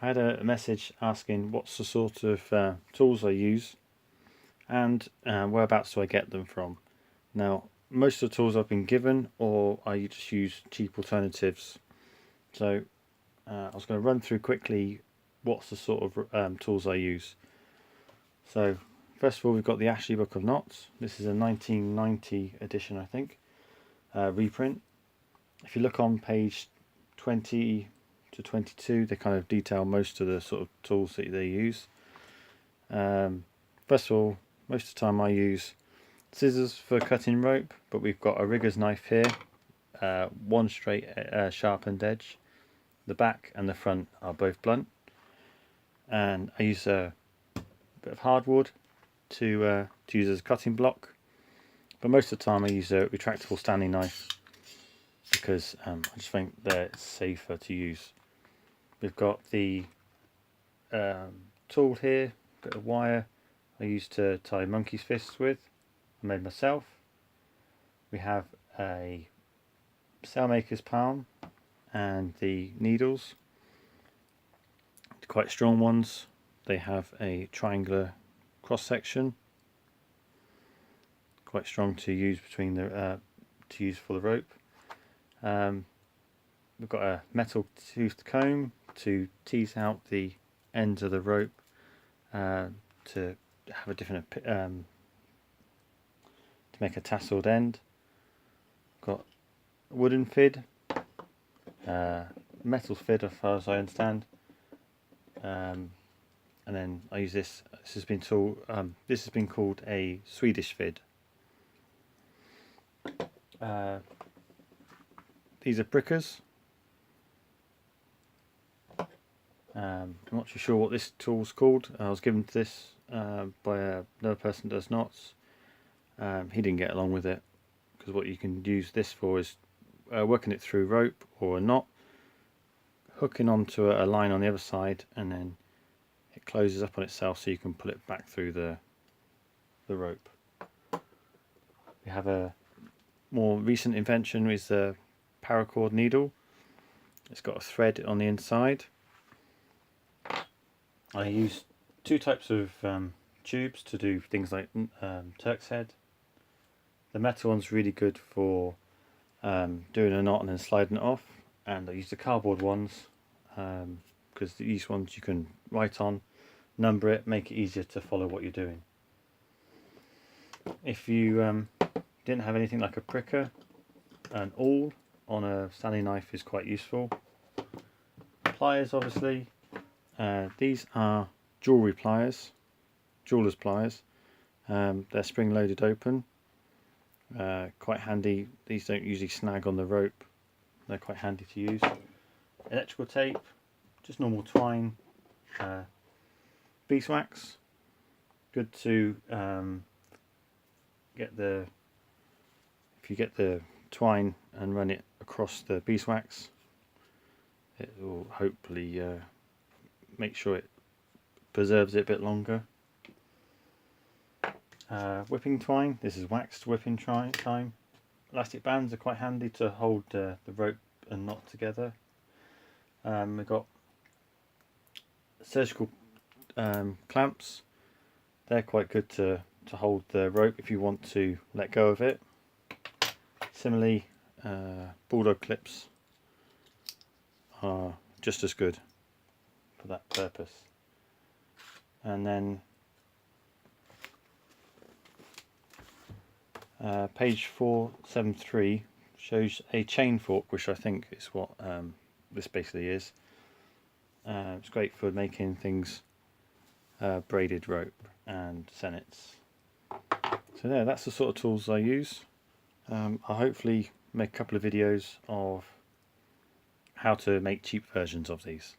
I had a message asking what's the sort of tools I use and whereabouts do I get them from. Now, most of the tools I've been given, or I just use cheap alternatives. So I was going to run through quickly what's the sort of tools I use. So first of all, we've got the Ashley Book of Knots. This is a 1990 edition, I think, reprint. If you look on page 20 to 22, they kind of detail most of the sort of tools that they use. First of all, most of the time I use scissors for cutting rope, but we've got a rigger's knife here, one straight sharpened edge. The back and the front are both blunt, and I use a bit of hardwood to use as a cutting block, but most of the time I use a retractable Stanley knife because I just think they're safer to use. We've got the tool here, got a wire I use to tie monkey's fists with, I made myself. We have a sailmaker's palm and the needles, quite strong ones. They have a triangular cross section, quite strong to use between the to use for the rope. We've got a metal toothed comb to tease out the ends of the rope to have a different to make a tasseled end. Got a wooden fid, metal fid as far as I understand, and then I use this. This has been called a Swedish fid. These are prickers. I'm not too sure what this tool's called. I was given this by another person that does knots. He didn't get along with it because what you can use this for is working it through rope or a knot, hooking onto a line on the other side, and then it closes up on itself so you can pull it back through the rope. We have a more recent invention is the paracord needle. It's got a thread on the inside. I use two types of tubes to do things like Turk's head. The metal one's really good for doing a knot and then sliding it off, and I use the cardboard ones because these ones you can write on, number it, make it easier to follow what you're doing. If you didn't have anything like a pricker, an awl on a Stanley knife is quite useful. Pliers, obviously. These are jewellery pliers, jeweller's pliers. They're spring loaded open. Quite handy. These don't usually snag on the rope. They're quite handy to use. Electrical tape, just normal twine. Beeswax, good to if you get the twine and run it across the beeswax, it will hopefully make sure it preserves it a bit longer. Whipping twine, this is waxed whipping time. Elastic bands are quite handy to hold the rope and knot together. We've got surgical clamps. They're quite good to hold the rope if you want to let go of it. Similarly, bulldog clips are just as good for that purpose. And then page 473 shows a chain fork, which I think is what this basically is. It's great for making things braided rope and sennits. So yeah, that's the sort of tools I use. I'll hopefully make a couple of videos of how to make cheap versions of these.